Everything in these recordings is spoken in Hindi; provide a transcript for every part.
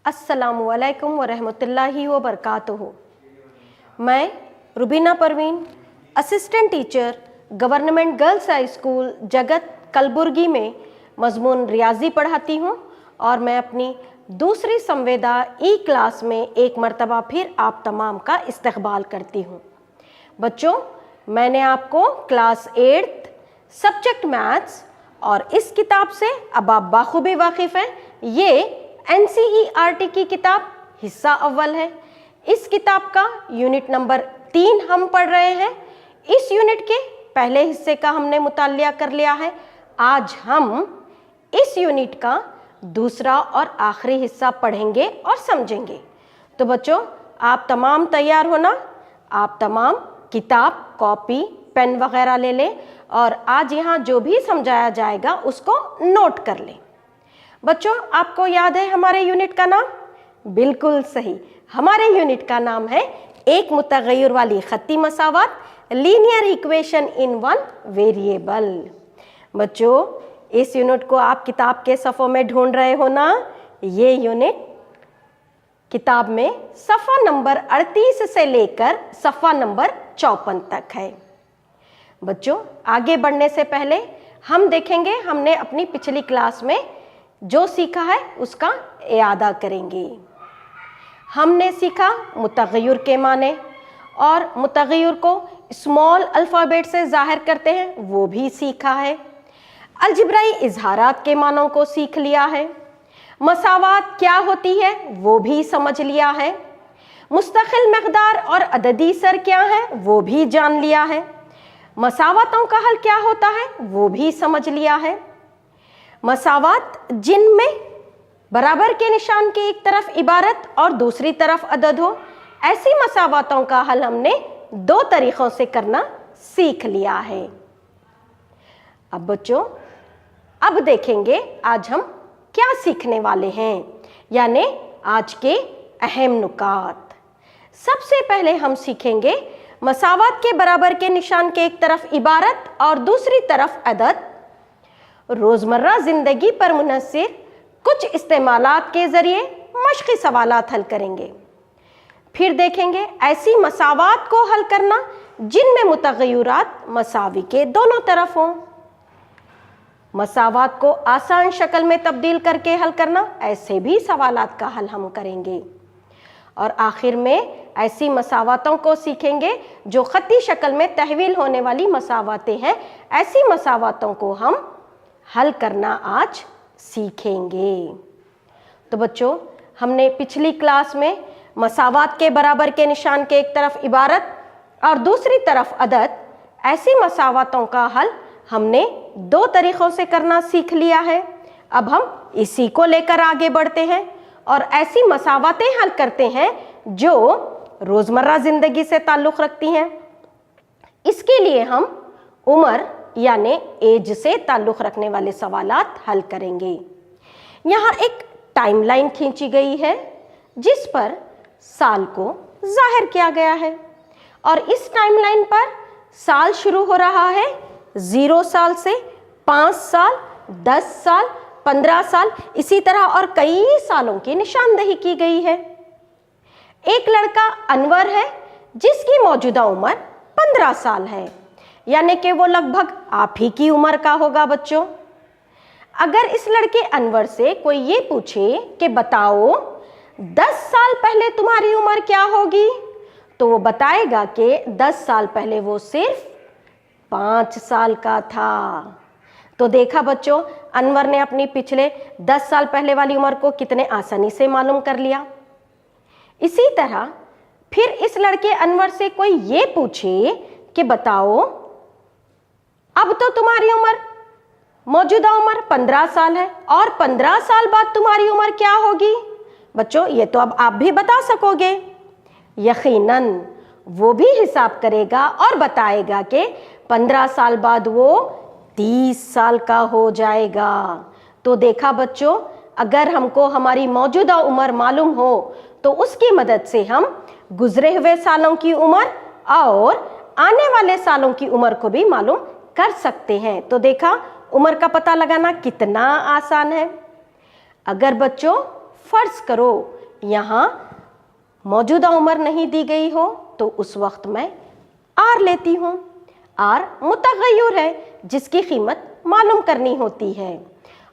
अस्सलामुअलैकुम वरहमतुल्लाहि वबरकातुहू। मैं Rubina Parveen, assistant teacher government girls high school जगत कलबुर्गी में मजमून रियाजी पढ़ाती हूँ और मैं अपनी दूसरी संवेदा ई क्लास में एक मरतबा फिर आप तमाम का इस्तकबाल करती हूँ। बच्चों, मैंने आपको क्लास 8th सब्जेक्ट मैथ्स और इस किताब से अब आप बाखूबी वाकिफ़ हैं। ये NCERT की किताब हिस्सा अव्वल है। इस किताब का यूनिट नंबर 3 हम पढ़ रहे हैं। इस यूनिट के पहले हिस्से का हमने मुतालिया कर लिया है। आज हम इस यूनिट का दूसरा और आखिरी हिस्सा पढ़ेंगे और समझेंगे। तो बच्चों, आप तमाम तैयार हो ना? आप तमाम किताब, कॉपी, पेन वगैरह ले लें और आज यहाँ जो भी समझाया जाएगा उसको नोट कर लें। बच्चों, आपको याद है हमारे यूनिट का नाम? बिल्कुल सही, हमारे यूनिट का नाम है एक मुतगय्यर वाली खत्ती मसावत, linear equation in one variable. बच्चों, इस यूनिट को आप किताब के सफ़ों में ढूंढ रहे हो ना? ये यूनिट किताब में सफ़ा नंबर 38 से लेकर सफ़ा नंबर 54 तक है। बच्चों, आगे बढ़ने से पहले हम देखेंगे हमने अपनी पिछली क्लास में जो सीखा है उसका इयादा करेंगे। हमने सीखा मुतगय्यर के माने और मुतगय्यर को स्मॉल अल्फ़ाबेट से ज़ाहिर करते हैं, वो भी सीखा है। अलजिब्राई इजहारात के मानों को सीख लिया है। मसावात क्या होती है वो भी समझ लिया है। मुस्तकिल मकदार और अददी सर क्या है वो भी जान लिया है। मसावतों का हल क्या होता है वो भी समझ लिया है। मसावात जिनमें बराबर के निशान की एक तरफ इबारत और दूसरी तरफ अदद हो, ऐसी मसावतों का हल हमने 2 तरीक़ों से करना सीख लिया है। अब बच्चों, अब देखेंगे आज हम क्या सीखने वाले हैं, यानी आज के अहम नुकात। सबसे पहले हम सीखेंगे मसावत के बराबर के निशान के एक तरफ इबारत और दूसरी तरफ अदद रोज़मर्रा ज़िंदगी पर मुनहसिर कुछ इस्तेमालात के ज़रिए मश्क़ी सवालात हल करेंगे। फिर देखेंगे ऐसी मसावात को हल करना जिनमें मुतगय्यरात मसावी के दोनों तरफ हों। मसावात को आसान शक्ल में तब्दील करके हल करना, ऐसे भी सवालात का हल हम करेंगे। और आखिर में ऐसी मसावातों को सीखेंगे जो ख़त्ती शक्ल में तहवील होने वाली मसावातें हैं। ऐसी मसावातों को हम हल करना आज सीखेंगे। तो बच्चों, हमने पिछली क्लास में मसावात के बराबर के निशान के एक तरफ इबारत और दूसरी तरफ अदद, ऐसी मसावातों का हल हमने 2 तरीक़ों से करना सीख लिया है। अब हम इसी को लेकर आगे बढ़ते हैं और ऐसी मसावतें हल करते हैं जो रोज़मर्रा ज़िंदगी से ताल्लुक़ रखती हैं। इसके लिए हम उम्र यानी एज से ताल्लुक़ रखने वाले सवालात हल करेंगे। यहाँ एक टाइमलाइन खींची गई है जिस पर साल को ज़ाहिर किया गया है और इस टाइमलाइन पर साल शुरू हो रहा है 0 साल से, 5 साल, 10 साल, 15 साल, इसी तरह और कई सालों की निशानदेही की गई है। एक लड़का अनवर है जिसकी मौजूदा उम्र 15 साल है, यानी कि वो लगभग आप ही की उम्र का होगा। बच्चों, अगर इस लड़के अनवर से कोई ये पूछे कि बताओ 10 साल पहले तुम्हारी उम्र क्या होगी, तो वो बताएगा कि 10 साल पहले वो सिर्फ 5 साल का था। तो देखा बच्चों, अनवर ने अपनी पिछले 10 साल पहले वाली उम्र को कितने आसानी से मालूम कर लिया। इसी तरह फिर इस लड़के अनवर से कोई ये पूछे कि बताओ अब तो तुम्हारी उम्र, मौजूदा उम्र 15 साल है और 15 साल बाद तुम्हारी उम्र क्या होगी? बच्चों, ये तो अब आप भी बता सकोगे। यकीनन वो भी हिसाब करेगा और बताएगा कि 15 साल बाद वो 30 साल का हो जाएगा। तो देखा बच्चों, अगर हमको हमारी मौजूदा उम्र मालूम हो तो उसकी मदद से हम गुजरे हुए सालों की उम्र और आने वाले सालों की उम्र को भी मालूम कर सकते हैं। तो देखा, उम्र का पता लगाना कितना आसान है। अगर बच्चों फ़र्ज़ करो यहाँ मौजूदा उम्र नहीं दी गई हो तो उस वक्त मैं आर लेती हूँ। आर मुतग़य्यर है जिसकी कीमत मालूम करनी होती है,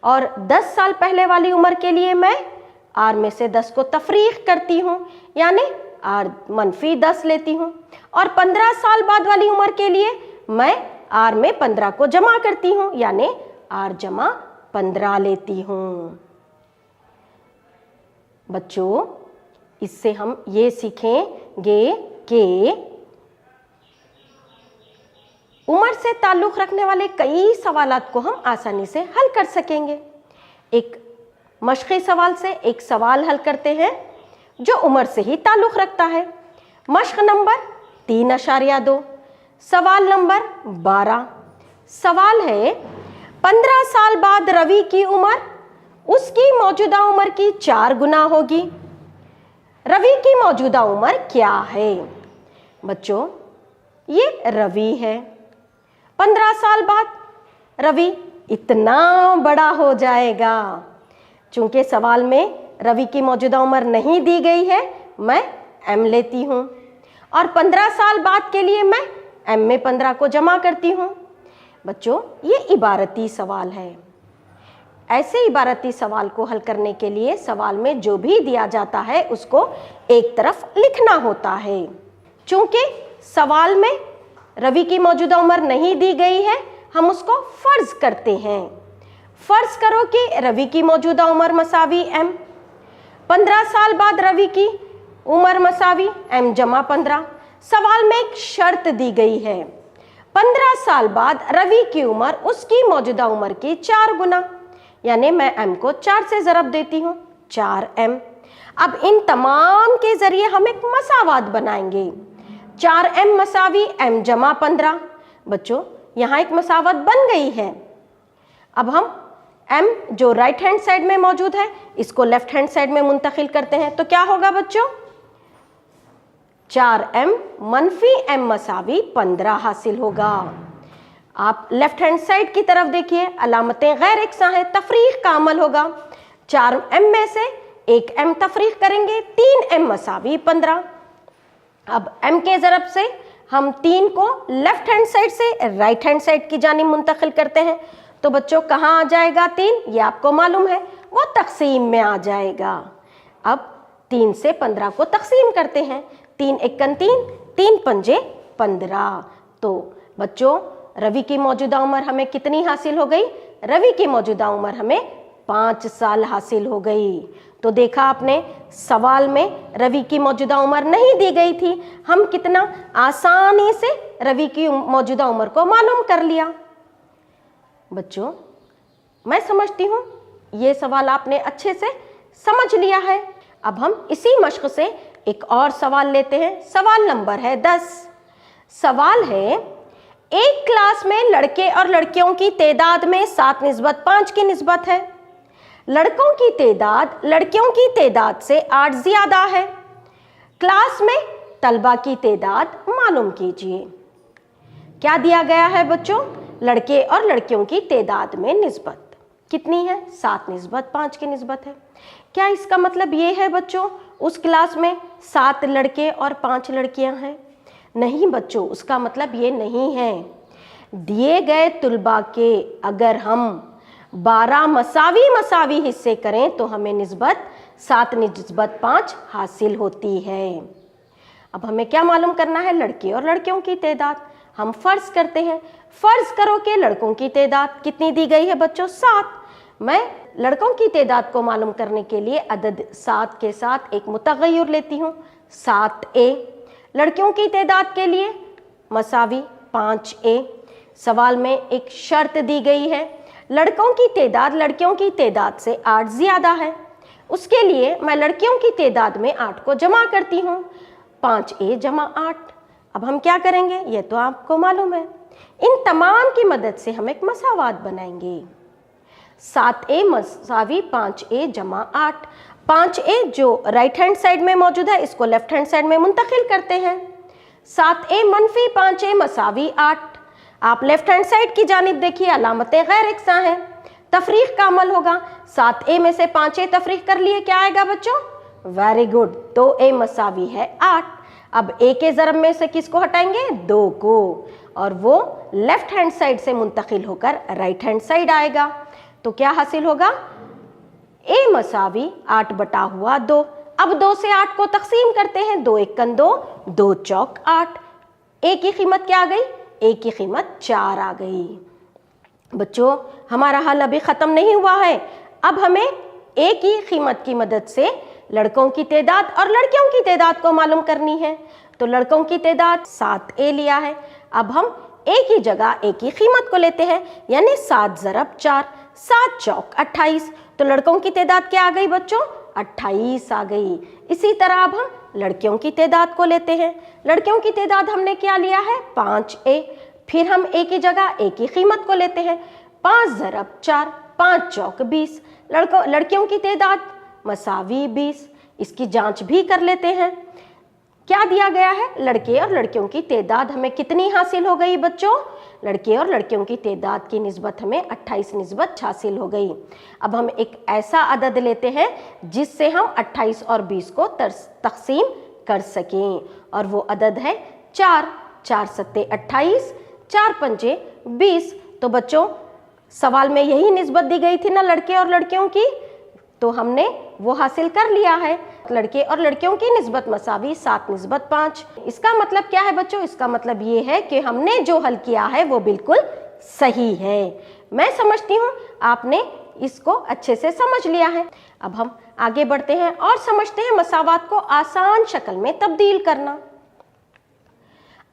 और 10 साल पहले वाली उम्र के लिए मैं आर में से 10 को तफरीक करती हूँ, यानी आर -10 लेती हूँ। और 15 साल बाद वाली उम्र के लिए मैं आर में 15 को जमा करती हूँ, यानी आर जमा 15 लेती हूँ। बच्चों, इससे हम ये सीखेंगे कि उम्र से ताल्लुक़ रखने वाले कई सवालात को हम आसानी से हल कर सकेंगे। एक मश्क़ी सवाल से एक सवाल हल करते हैं जो उम्र से ही ताल्लुक़ रखता है। मश्क़ नंबर 3.2, सवाल नंबर 12। सवाल है 15 साल बाद रवि की उम्र उसकी मौजूदा उम्र की 4 गुना होगी। रवि की मौजूदा उम्र क्या है? बच्चों, ये रवि है। 15 साल बाद रवि इतना बड़ा हो जाएगा। चूंकि सवाल में रवि की मौजूदा उम्र नहीं दी गई है, मैं m लेती हूँ, और 15 साल बाद के लिए मैं m में 15 को जमा करती हूँ। बच्चों, ये इबारती सवाल है। ऐसे इबारती सवाल को हल करने के लिए सवाल में जो भी दिया जाता है उसको एक तरफ लिखना होता है। चूंकि सवाल में रवि की मौजूदा उम्र नहीं दी गई है, हम उसको फ़र्ज़ करते हैं। फ़र्ज़ करो कि रवि की मौजूदा उम्र मसावी m, 15 साल बाद रवि की उम्र मसावी m जमा 15। सवाल में एक शर्त दी गई है, 15 साल बाद रवि की उम्र उसकी मौजूदा उम्र की 4 गुना, यानी मैं m को 4 से ज़रब देती हूँ, 4m। अब इन तमाम के ज़रिए हम एक मसावात बनाएंगे। 4m मसावी m जमा 15। बच्चों, यहाँ एक मसावत बन गई है। अब हम m जो राइट हैंड साइड में मौजूद है इसको लेफ्ट हैंड साइड में मुंतकिल करते हैं, तो क्या होगा बच्चों? 4m मनफी m मसावी 15 हासिल होगा। आप लेफ्ट हैंड साइड की तरफ देखिए, अलामतें गैर यकसां हैं, तफरीक का अमल होगा। 4m में से एक m तफरीक करेंगे, 3m मसावी 15। अब m के ज़रब से हम 3 को लेफ्ट हैंड साइड से राइट हैंड साइड की जानिब मुंतकिल करते हैं, तो बच्चों कहाँ आ जाएगा 3? ये आपको मालूम है, वो तकसीम में आ जाएगा। अब 3 से 15 को तकसीम करते हैं, 3 एकन 3, 3 पंजे 15। तो बच्चों, रवि की मौजूदा उम्र हमें कितनी हासिल हो गई? रवि की मौजूदा उम्र हमें 5 साल हासिल हो गई। तो देखा आपने, सवाल में रवि की मौजूदा उम्र नहीं दी गई थी, हम कितना आसानी से रवि की मौजूदा उम्र को मालूम कर लिया। बच्चों, मैं समझती हूँ ये सवाल आपने अच्छे से समझ लिया है। अब हम इसी मश्क से एक और सवाल लेते हैं। सवाल नंबर है 10। सवाल है, एक क्लास में लड़के और लड़कियों की तादाद में 7:5 की निस्बत है। लड़कों की तादाद लड़कियों की तादाद से 8 ज़्यादा है। क्लास में तलबा की तादाद मालूम कीजिए। क्या दिया गया है बच्चों? लड़के और लड़कियों की तादाद में निस्बत कितनी है? 7:5 की निस्बत है। क्या इसका मतलब ये है बच्चों उस क्लास में 7 लड़के और 5 लड़कियां हैं? नहीं बच्चों, उसका मतलब ये नहीं है। दिए गए तुलबा के अगर हम 12 मसावी हिस्से करें तो हमें निस्बत 7:5 हासिल होती है। अब हमें क्या मालूम करना है? लड़के और लड़कियों की तादाद। हम फ़र्ज़ करते हैं, फ़र्ज़ करो कि लड़कों की तादाद कितनी दी गई है बच्चों? 7। मैं लड़कों की तादाद को मालूम करने के लिए अदद 7 के साथ एक मुतग़य्यर लेती हूँ, 7a। लड़कियों की तादाद के लिए मसावी 5a। सवाल में एक शर्त दी गई है, लड़कों की तादाद लड़कियों की तादाद से 8 ज़्यादा है। उसके लिए मैं लड़कियों की तादाद में 8 को जमा करती हूँ, 5a जमा 8। अब हम क्या करेंगे ये तो आपको मालूम है। इन तमाम की मदद से हम एक मसावात बनाएंगे। 7a मसावी 5a जमा 8। 5a जो राइट हैंड साइड में मौजूद है इसको लेफ्ट हैंड साइड में मुंतकिल करते हैं। 7a मनफी 5a मसावी 8। आप लेफ्ट हैंड साइड की जानिब देखिए, अलामतें गैर यकसां हैं, तफरीक का अमल होगा। 7a में से 5a तफरीक कर लिए, क्या आएगा बच्चों? वेरी गुड, तो a मसावी है 8। अब a के ज़रब में से किसको हटाएंगे? 2 को, और वो लेफ्ट हैंड साइड से मुंतकिल होकर राइट हैंड साइड आएगा। तो क्या हासिल होगा? a मसावी 8 बटा हुआ 2। अब 2 से 8 को तकसीम करते हैं, 2 1 2, 2 चौक 8। a की कीमत क्या आ गई? a की कीमत 4 आ गई। बच्चों हमारा हल अभी ख़त्म नहीं हुआ है। अब हमें a की कीमत की मदद से लड़कों की तादाद और लड़कियों की तादाद को मालूम करनी है। तो लड़कों की तादाद 7a लिया है। अब हम a की जगह a की कीमत को लेते हैं, यानी 7 ज़रब 4, 7 चौक 28। तो लड़कों की तादाद क्या आ गई बच्चों? 28 आ गई। इसी तरह अब हम लड़कियों की तादाद को लेते हैं। लड़कियों की तादाद हमने क्या लिया है? 5a। फिर हम a की जगह a की कीमत को लेते हैं, 5 ज़रब 4, 5 चौक 20। लड़कियों की तादाद मसावी 20। इसकी जांच भी कर लेते हैं। क्या दिया गया है? लड़के और लड़कियों की तादाद हमें कितनी हासिल हो गई बच्चों? लड़के और लड़कियों की तादाद की निस्बत हमें 28 निस्बत हासिल हो गई। अब हम एक ऐसा अदद लेते हैं जिससे हम 28 और 20 को तकसीम कर सकें, और वो अदद है 4। 4 सत्ते 28, 4 पंजे 20। तो बच्चों सवाल में यही निस्बत दी गई थी ना लड़के और लड़कियों की, तो हमने वो हासिल कर लिया है। लड़के और लड़कियों की निस्बत मसावी 7 निस्बत 5। इसका मतलब क्या है बच्चों? इसका मतलब ये है कि हमने जो हल किया है वो बिल्कुल सही है। मैं समझती हूँ आपने इसको अच्छे से समझ लिया है। अब हम आगे बढ़ते हैं और समझते हैं मसावात को आसान शक्ल में तब्दील करना।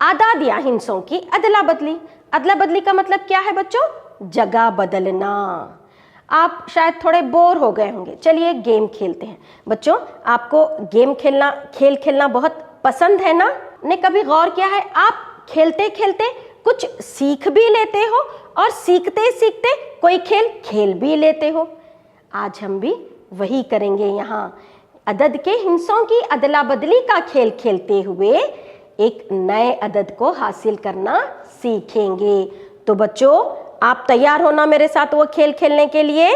आदाद या हिस्सों की अदला बदली। अदला बदली का मतलब क्या है बच्चों? जगह बदलना। आप शायद थोड़े बोर हो गए होंगे, चलिए गेम खेलते हैं। बच्चों आपको गेम खेलना, खेल खेलना बहुत पसंद है ना? ने कभी गौर किया है आप खेलते खेलते कुछ सीख भी लेते हो और सीखते सीखते कोई खेल खेल भी लेते हो? आज हम भी वही करेंगे। यहाँ अदद के हिस्सों की अदला बदली का खेल खेलते हुए एक नए अदद को हासिल करना सीखेंगे। तो बच्चों आप तैयार हो ना मेरे साथ वो खेल खेलने के लिए?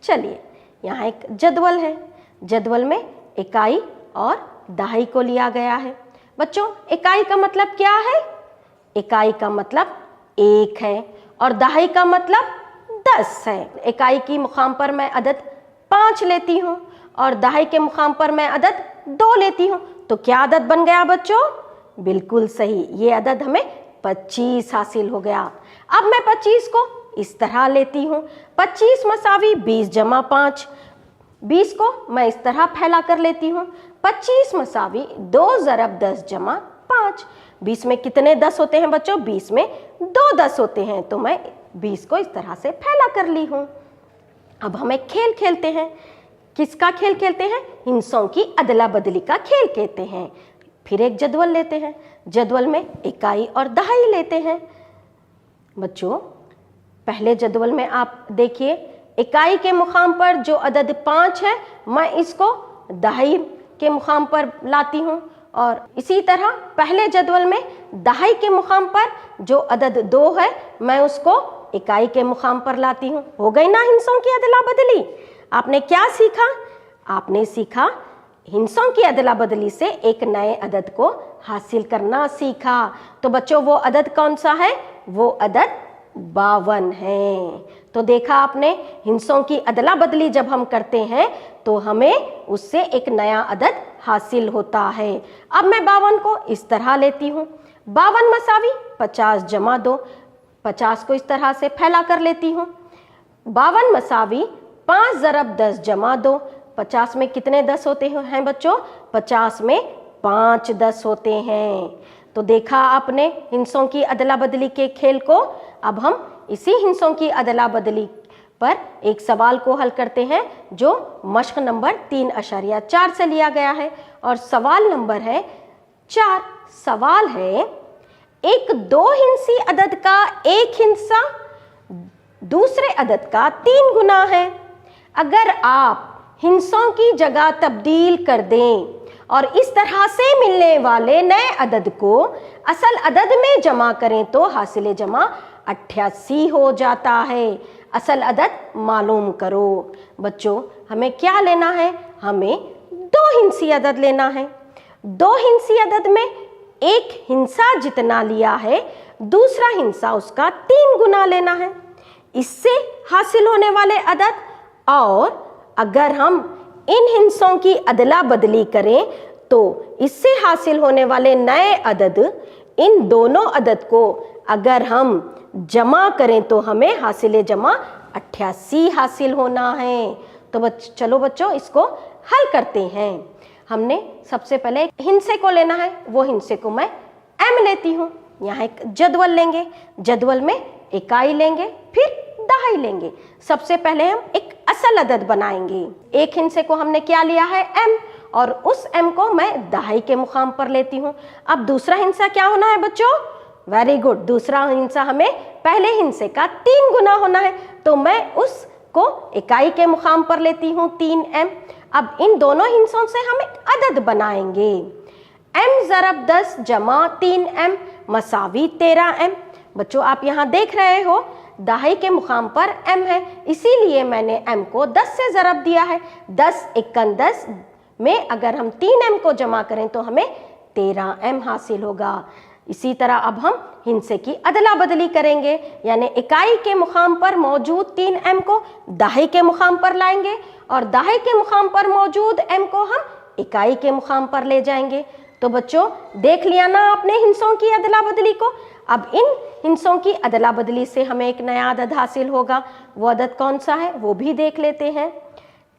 चलिए, यहाँ एक जदवल है। जदवल में इकाई और दहाई को लिया गया है। बच्चों इकाई का मतलब क्या है? इकाई का मतलब 1 है और दहाई का मतलब 10 है। इकाई की मुकाम पर मैं अदद 5 लेती हूँ और दहाई के मुकाम पर मैं अदद 2 लेती हूँ। तो क्या अदद बन गया बच्चों? बिल्कुल सही, ये अदद हमें 25 हासिल हो गया। अब मैं 25 को इस तरह लेती हूँ, 25 मसावी 20 जमा 5। 20 को मैं इस तरह फैला कर लेती हूँ, 25 मसावी 2 ज़रब 10 जमा 5। 20 में कितने 10 होते हैं बच्चों? 20 में 2 10 होते हैं। तो मैं 20 को इस तरह से फैला कर ली हूँ। अब हम एक खेल खेलते हैं। किसका खेल खेलते हैं? हिस्सों की अदला बदली का खेल कहते हैं। फिर एक जदवल लेते हैं। जदवल में इकाई और दहाई लेते हैं। बच्चों पहले जदवल में आप देखिए, इकाई के मुकाम पर जो अदद 5 है मैं इसको दहाई के मुकाम पर लाती हूँ, और इसी तरह पहले जदवल में दहाई के मुकाम पर जो अदद 2 है मैं उसको इकाई के मुकाम पर लाती हूँ। हो गई ना हिस्सों की अदला बदली? आपने क्या सीखा? आपने सीखा हिस्सों की अदला बदली से एक नए अदद को हासिल करना सीखा। तो बच्चों वो अदद कौन सा है? वो अदद 52 है। तो देखा आपने, हिस्सों की अदला बदली जब हम करते हैं तो हमें उससे एक नया अदद हासिल होता है। अब मैं 52 को इस तरह लेती हूँ, 52 मसावी 50 जमा 2। 50 को इस तरह से फैला कर लेती हूँ, 52 मसावी 5 ज़रब 10 जमा 2। 50 में कितने 10 होते हैं बच्चों? 50 में 5 10 होते हैं। तो देखा आपने हिस्सों की अदला बदली के खेल को। अब हम इसी हिस्सों की अदला बदली पर एक सवाल को हल करते हैं जो मश्क नंबर 3.4 से लिया गया है, और सवाल नंबर है 4। सवाल है, एक 2 हिस्सी अदद का एक हिस्सा दूसरे अदद का 3 गुना है। अगर आप हिस्सों की जगह तब्दील कर दें और इस तरह से मिलने वाले नए अदद को असल अदद में जमा करें तो हासिल जमा 88 हो जाता है। असल अदद मालूम करो। बच्चों हमें क्या लेना है, हमें दो हिंसी अदद लेना है। दो हिंसी अदद में एक हिंसा जितना लिया है दूसरा हिंसा उसका 3 गुना लेना है, इससे हासिल होने वाले अदद। और अगर हम इन हिंसों की अदला बदली करें तो इससे हासिल होने वाले नए अदद, इन दोनों अदद को अगर हम जमा करें तो हमें हासिल जमा 88 हासिल होना है। तो चलो बच्चों इसको हल करते हैं। हमने सबसे पहले हिंसे को लेना है, वो हिंसे को मैं m लेती हूँ। यहाँ एक जदवल लेंगे, जदवल में इकाई लेंगे, फिर दहाई लेंगे। सबसे पहले हम एक असल अदद बनाएंगे। एक हिंसे को हमने क्या लिया है m, और उस m को मैं दहाई के मुकाम पर लेती हूँ। अब दूसरा हिंसा क्या होना है बच्चों, वेरी गुड, दूसरा हिंसा हमें पहले हिंसे का 3 गुना होना है, तो मैं उसको इकाई के मुकाम पर लेती हूँ 3m। अब इन दोनों हिंसों से हम एक अदद बनाएंगे, m ज़रब 10 जमा 3m मसावी 13m। बच्चों आप यहाँ देख रहे हो दहाई के मुकाम पर m है, इसीलिए मैंने m को 10 से ज़रब दिया है। 10 इक्कन 10 में अगर हम 3m को जमा करें तो हमें 13m हासिल होगा। इसी तरह अब हम हिंसे की अदला बदली करेंगे, यानी इकाई के मुकाम पर मौजूद 3m को दहाई के मुकाम पर लाएंगे और दहाई के मुकाम पर मौजूद m को हम इकाई के मुकाम पर ले जाएंगे। तो बच्चों देख लिया ना आपने हिंसों की अदला बदली को। अब इन हिंसों की अदला बदली से हमें एक नया अदद हासिल होगा, वो अदद कौन सा है वो भी देख लेते हैं।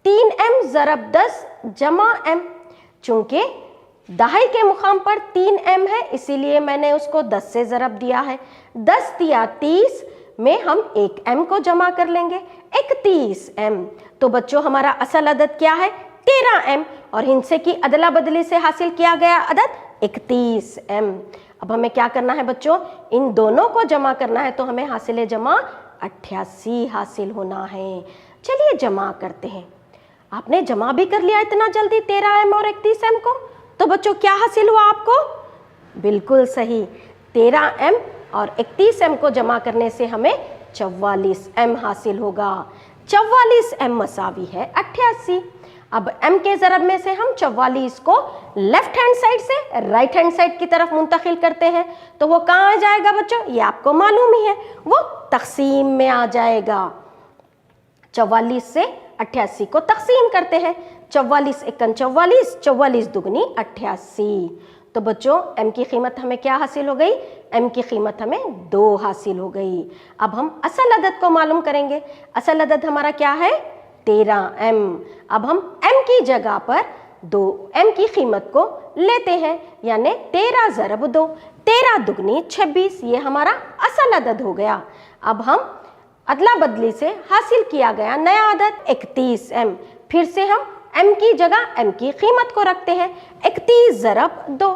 3m ज़रब 10 जमा m, चूंकि दहाई के मुकाम पर 3m है इसीलिए मैंने उसको 10 से ज़रब दिया है। 10 दिया 30 में हम एक m को जमा कर लेंगे 31m। तो बच्चों हमारा असल अदद क्या है 13m, और हिंसे की अदला बदली से हासिल किया गया अदद 31m। अब हमें क्या करना है बच्चों, इन दोनों को जमा करना है, तो हमें हासिल जमा 88 हासिल होना है। चलिए जमा करते हैं। आपने जमा भी कर लिया इतना जल्दी 13m और 31m को, तो बच्चों क्या हासिल हुआ आपको, बिल्कुल सही 13m और 31m को जमा करने से हमें 44m हासिल होगा। 44m मसावी है 88। अब m के ज़रब में से हम 44 को लेफ्ट हैंड साइड से राइट हैंड साइड की तरफ मुंतकिल करते हैं, तो वो कहाँ आ जाएगा बच्चों, ये आपको मालूम ही है, वो तकसीम में आ जाएगा। 44 से 88 को तकसीम करते हैं, 44 इक्कन 44, 44 दुगनी 88। तो बच्चों m की कीमत हमें क्या हासिल हो गई, m की कीमत हमें 2 हासिल हो गई। अब हम असल अदद को मालूम करेंगे। असल अदद हमारा क्या है 13m। अब हम m की जगह पर 2m की कीमत को लेते हैं, यानी 13 ज़रब 2, 13 दुगनी 26, ये हमारा असल अदद हो गया। अब हम अदला बदली से हासिल किया गया नया अदद 31m, फिर से हम m की जगह m की कीमत को रखते हैं 31 ज़रब 2,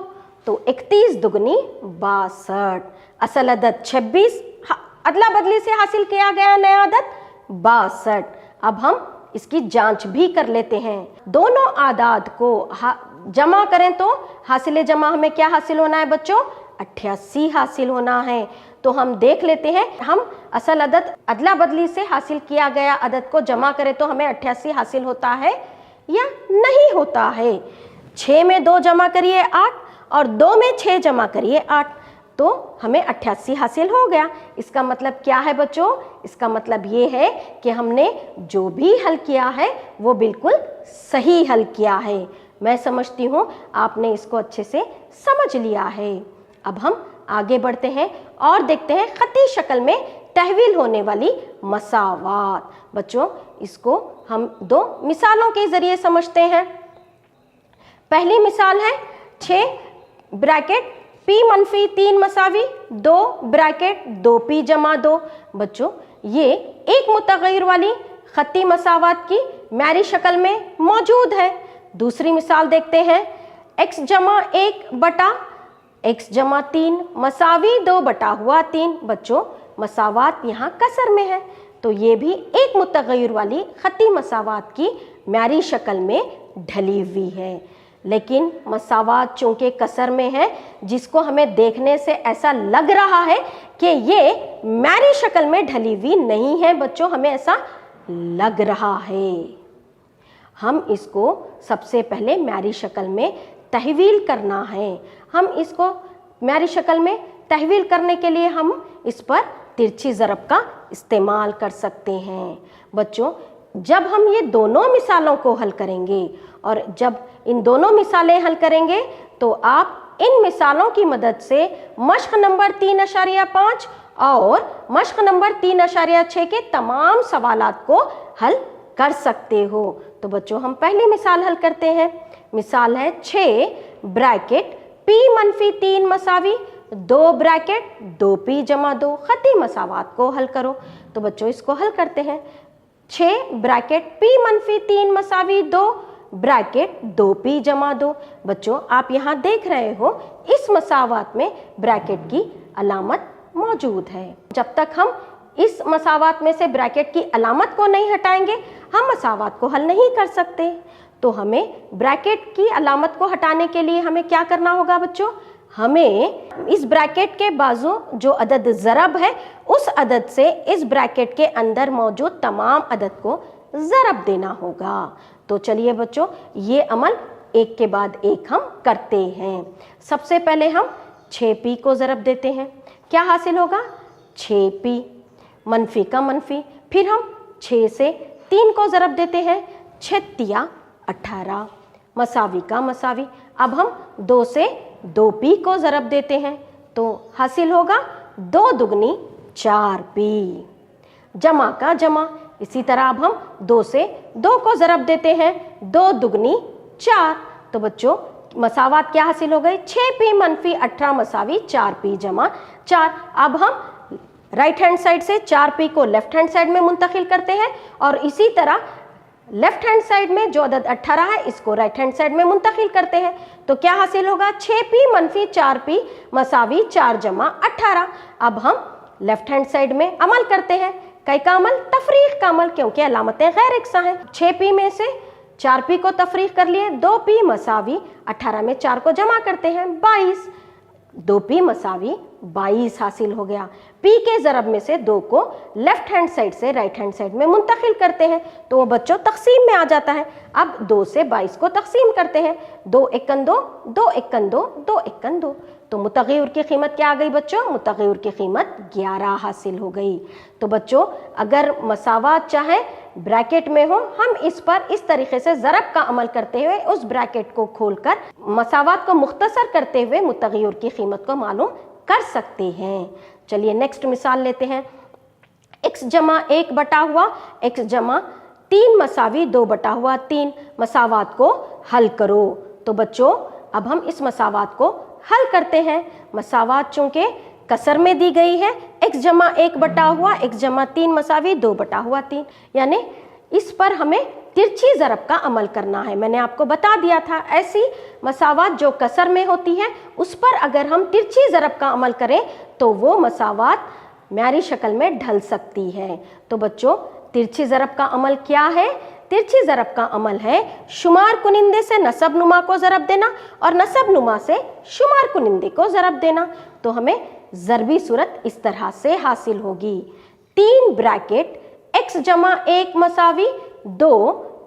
तो 31 दुगनी 62, असल अदद 26, अदला बदली से हासिल किया गया नया अदद 62। अब हम इसकी जांच भी कर लेते हैं। दोनों आदाद को जमा करें तो हासिल जमा हमें क्या हासिल होना है बच्चों, 88 हासिल होना है। तो हम देख लेते हैं, हम असल अदद अदला बदली से हासिल किया गया अदद को जमा करें तो हमें 88 हासिल होता है या नहीं होता है। 6 में 2 जमा करिए 8 और 2 में 6 जमा करिए 8, तो हमें 88 हासिल हो गया। इसका मतलब क्या है बच्चों, इसका मतलब ये है कि हमने जो भी हल किया है वो बिल्कुल सही हल किया है। मैं समझती हूँ आपने इसको अच्छे से समझ लिया है। अब हम आगे बढ़ते हैं और देखते हैं खती शक्ल में तहवील होने वाली मसावात। बच्चों इसको हम 2 मिसालों के ज़रिए समझते हैं। पहली मिसाल है 6 ब्रैकेट p मनफी 3 मसावी 2 ब्रैकेट 2p जमा 2। बच्चों ये एक मुतग़य्यर वाली खत्ती मसावात की मैरी शक्ल में मौजूद है। दूसरी मिसाल देखते हैं, x जमा 1 बटा x जमा 3 मसावी 2 बटा हुआ 3। बच्चों मसावात यहाँ कसर में है, तो ये भी एक मुतग़य्यर वाली खत्ती मसावात की मैरी शक्ल में ढली हुई है। लेकिन मसावात चूंकि कसर में है, जिसको हमें देखने से ऐसा लग रहा है कि ये मैरी शक्ल में ढली हुई नहीं है बच्चों, हमें ऐसा लग रहा है। हम इसको सबसे पहले मैरी शक्ल में तहवील करना है। हम इसको मैरी शक्ल में तहवील करने के लिए हम इस पर तिरछी ज़रब का इस्तेमाल कर सकते हैं। बच्चों, जब हम ये दोनों मिसालों को हल करेंगे और जब इन दोनों मिसालें हल करेंगे तो आप इन मिसालों की मदद से मश्क नंबर 3.5 और मश्क नंबर 3.6 के तमाम सवालात को हल कर सकते हो। तो बच्चों, हम पहली मिसाल हल करते हैं। मिसाल है 6 ब्रैकेट p-3 मसावी 2 ब्रैकेट 2p जमा 2 खती मसावात को हल करो। तो बच्चों, इसको हल करते हैं। 6 ब्रैकेट p-3 मसावी 2 ब्रैकेट 2p जमा 2। बच्चों, आप यहाँ देख रहे हो इस मसावात में ब्रैकेट की अलामत मौजूद है। जब तक हम इस मसावात में से ब्रैकेट की अलामत को नहीं हटाएंगे, हम मसावात को हल नहीं कर सकते। तो हमें ब्रैकेट की अलामत को हटाने के लिए हमें क्या करना होगा बच्चों? हमें इस ब्रैकेट के बाजू जो अदद ज़रब है, उस अदद से इस ब्रैकेट के अंदर मौजूद तमाम अदद को ज़रब देना होगा। तो चलिए बच्चों, ये अमल एक के बाद एक हम करते हैं। सबसे पहले हम 6p को ज़रब देते हैं। क्या हासिल होगा? 6p मनफी का मनफी। फिर हम 6 से 3 को ज़रब देते हैं। 6 18 मसावी का मसावी। अब हम 2 से 2p को ज़रब देते हैं तो हासिल होगा 2 दुगनी 4p जमा का जमा। इसी तरह अब हम 2 से 2 को ज़रब देते हैं, 2 दुगनी 4। तो बच्चों, मसावात क्या हासिल हो गई? 6p मनफी 18 मसावी 4p जमा 4। अब हम राइट हैंड साइड से 4p को लेफ्ट हैंड साइड में मुंतकिल करते हैं और इसी तरह लेफ्ट हैंड साइड में जो अदद 18 है इसको राइट हैंड साइड में मुंतकिल करते हैं। तो क्या हासिल होगा? 6p मनफी 4p मसावी 4 जमा 18। अब हम लेफ्ट हैंड साइड में अमल करते हैं। कई का अमल? तफरीक का अमल, क्योंकि अलामतें गैर इकसा हैं। 6p में से 4p को तफरीक कर लिए, 2p मसावी 18 में 4 को जमा करते हैं 22, 2p मसावी 22 हासिल हो गया। p के ज़रब में से 2 को लेफ्ट हैंड साइड से राइट हैंड साइड में मुंतकिल करते हैं तो वो बच्चों तकसीम में आ जाता है। अब 2 से 22 को तकसीम करते हैं, 2 एकन 2, 2 एकन 2, 2 एकन 2। तो मुतग़य्यर की कीमत क्या आ गई बच्चों? मुतग़य्यर की कीमत 11 हासिल हो गई। तो बच्चों, अगर मसावात चाहे ब्रैकेट में हो, हम इस पर इस तरीके से ज़रब का अमल करते हुए उस ब्रैकेट को खोलकर मसावात को मुख्तसर करते हुए मुतग़य्यर की कीमत को मालूम कर सकते हैं। चलिए नेक्स्ट मिसाल लेते हैं। x जमा 1 बटा हुआ x जमा 3 मसावी 2 बटा हुआ 3 मसावात को हल करो। तो बच्चों, अब हम इस मसावात को हल करते हैं। मसावात चूंकि कसर में दी गई है, x जमा 1 बटा हुआ x जमा 3 मसावी 2 बटा हुआ 3, यानी इस पर हमें तिरछी ज़रब का अमल करना है। मैंने आपको बता दिया था ऐसी मसावात जो कसर में होती है उस पर अगर हम तिरछी ज़रब का अमल करें तो वो मसावात म्यारी शक्ल में ढल सकती है। तो बच्चों, तिरछी ज़रब का अमल क्या है? तिरछी ज़रब का अमल है शुमार कुनिंदे से नसब नुमा को ज़रब देना और नसब नुमा से शुमार कुनिंदे को ज़रब देना। तो हमें ज़रबी सूरत इस तरह से हासिल होगी। 3 ब्रैकेट x जमा 1 मसावी 2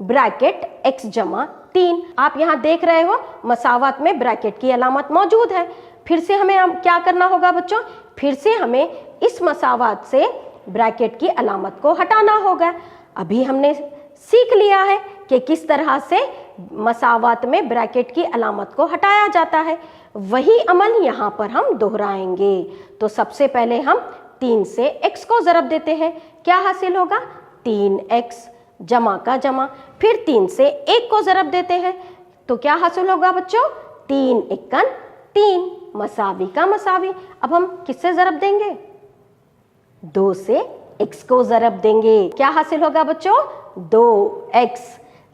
ब्रैकेट x जमा 3। आप यहाँ देख रहे हो मसावात में ब्रैकेट की अलामत मौजूद है। फिर से हमें क्या करना होगा बच्चों? फिर से हमें इस मसावात से ब्रैकेट की अलामत को हटाना होगा। अभी हमने सीख लिया है कि किस तरह से मसावात में ब्रैकेट की अलामत को हटाया जाता है। वही अमल यहाँ पर हम दोहराएंगे। तो सबसे पहले हम 3 से x को ज़रब देते हैं। क्या हासिल होगा? 3x जमा का जमा। फिर 3 से 1 को ज़रब देते हैं तो क्या हासिल होगा बच्चों? 3 एकन 3 मसावी का मसावी। अब हम किससे ज़रब देंगे? 2 से x को ज़रब देंगे। क्या हासिल होगा बच्चों? 2x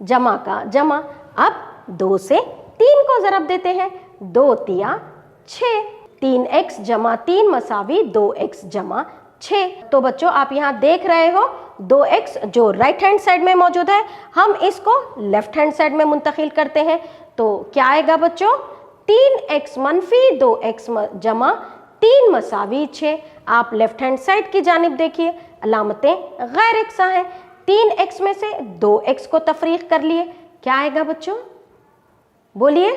जमा का जमा। अब 2 से 3 को ज़रब देते हैं, 2 तिया 6, 3x जमा 3 मसावी 2x जमा 6। तो बच्चों, आप यहाँ देख रहे हो 2x जो राइट हैंड साइड में मौजूद है, हम इसको लेफ्ट हैंड साइड में मुंतकिल करते हैं तो क्या आएगा बच्चों, 3x मनफी 2x जमा 3 मसावी 6। आप लेफ्ट हैंड साइड की जानिब देखिए, अलामतें गैर यकसा हैं। 3x में से 2x को तफरीक कर लिए, क्या आएगा बच्चों, बोलिए,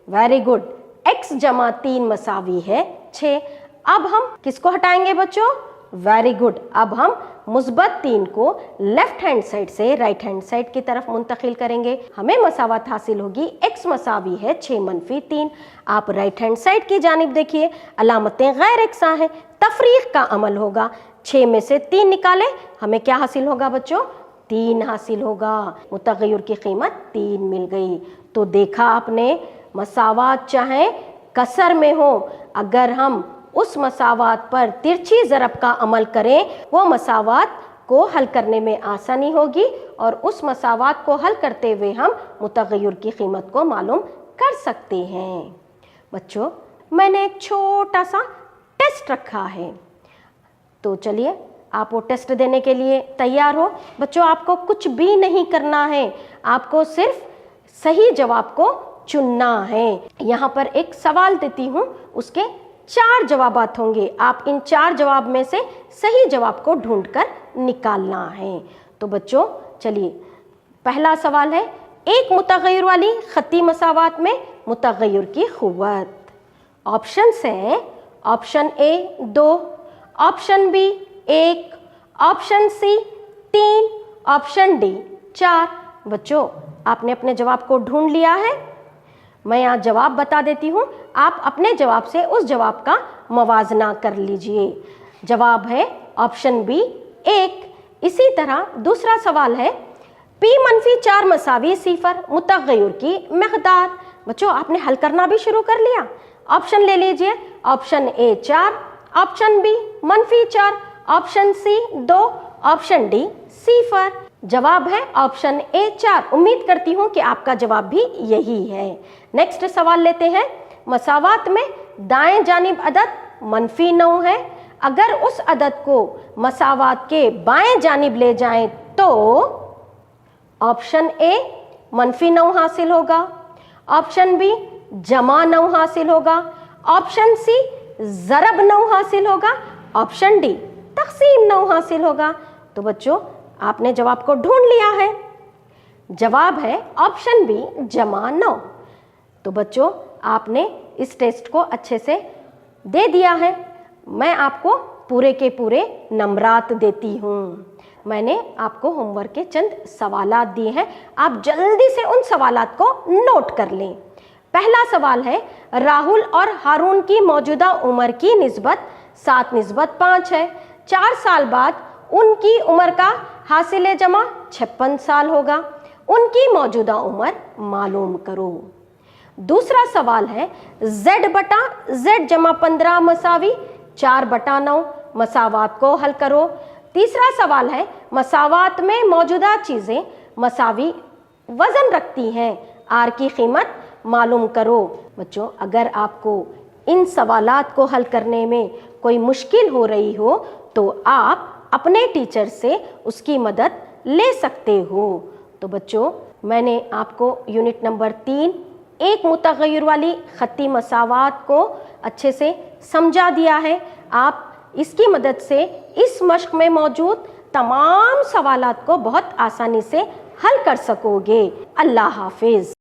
वेरी गुड, x जमा 3 मसावी है 6। अब हम किसको हटाएंगे बच्चों, वेरी गुड, अब हम मुस्बत 3 को लेफ्ट हैंड साइड से राइट हैंड साइड की तरफ मुंतकिल करेंगे। हमें मसावत हासिल होगी, x मसावी है 6 मनफी 3। आप राइट हैंड साइड की जानिब देखिए, अलामतें गैर यकसा हैं, तफरीक का अमल होगा। 6 में से 3 निकाले, हमें क्या हासिल होगा बच्चों, 3 हासिल होगा। मुतग़य्यर की कीमत 3 मिल गई। तो देखा आपने, मसावात चाहे कसर में हो, अगर हम उस मसावात पर तिरछी ज़रब का अमल करें, वो मसावात को हल करने में आसानी होगी और उस मसावात को हल करते हुए हम मुतग़य्यर की कीमत को मालूम कर सकते हैं। बच्चों, मैंने एक छोटा सा टेस्ट रखा है, तो चलिए आप वो टेस्ट देने के लिए तैयार हो। बच्चों, आपको कुछ भी नहीं करना है, आपको सिर्फ सही जवाब को चुनना है। यहाँ पर एक सवाल देती हूँ, उसके 4 जवाबात होंगे, आप इन 4 जवाब में से सही जवाब को ढूंढकर निकालना है। तो बच्चों चलिए, पहला सवाल है, एक मुतग़य्यर वाली ख़त्ती मसावात में मुतग़य्यर की क़ुव्वत। ऑप्शंस हैं, option A 2, option B 1, option C 3, option D 4। बच्चों, आपने अपने जवाब को ढूंढ लिया है? मैं यहाँ जवाब बता देती हूँ, आप अपने जवाब से उस जवाब का मवाजना कर लीजिए। जवाब है ऑप्शन बी 1। इसी तरह दूसरा सवाल है, p मनफी 4 मसावी 0 मुतग़य्यर की मक़दार। बच्चों, आपने हल करना भी शुरू कर लिया। ऑप्शन ले लीजिए, ऑप्शन ए 4, ऑप्शन बी मनफी 4, ऑप्शन सी 2, ऑप्शन डी 0। जवाब है ऑप्शन ए 4। उम्मीद करती हूँ कि आपका जवाब भी यही है। नेक्स्ट सवाल लेते हैं, मसावात में दाएं जानिब अदद मनफी 9 है, अगर उस अदद को मसावात के बाएं जानिब ले जाएं तो ऑप्शन ए मनफी 9 हासिल होगा, ऑप्शन बी जमा 9 हासिल होगा, ऑप्शन सी ज़रब 9 हासिल होगा, ऑप्शन डी तक़सीम 9 हासिल होगा। तो बच्चों, आपने जवाब को ढूंढ लिया है। जवाब है ऑप्शन बी जमा 9। तो बच्चों, आपने इस टेस्ट को अच्छे से दे दिया है। मैं आपको पूरे के पूरे नंबरात देती हूँ। मैंने आपको होमवर्क के चंद सवालात दिए हैं, आप जल्दी से उन सवालात को नोट कर लें। पहला सवाल है, राहुल और हारून की मौजूदा उम्र की निस्बत 7:5 है। 4 साल बाद उनकी उम्र का हासिल जमा 56 साल होगा। उनकी मौजूदा उम्र मालूम करो। दूसरा सवाल है, z बटा z जमा 15 मसावी 4/9 मसावात को हल करो। तीसरा सवाल है, मसावात में मौजूदा चीज़ें मसावी वज़न रखती हैं, r की कीमत मालूम करो। बच्चों, अगर आपको इन सवालात को हल करने में कोई मुश्किल हो रही हो तो आप अपने टीचर से उसकी मदद ले सकते हो। तो बच्चों, मैंने आपको यूनिट नंबर 3 एक मुतग़य्यर वाली ख़त्ती मसावात को अच्छे से समझा दिया है। आप इसकी मदद से इस मश्क में मौजूद तमाम सवालात को बहुत आसानी से हल कर सकोगे। अल्लाह हाफिज़।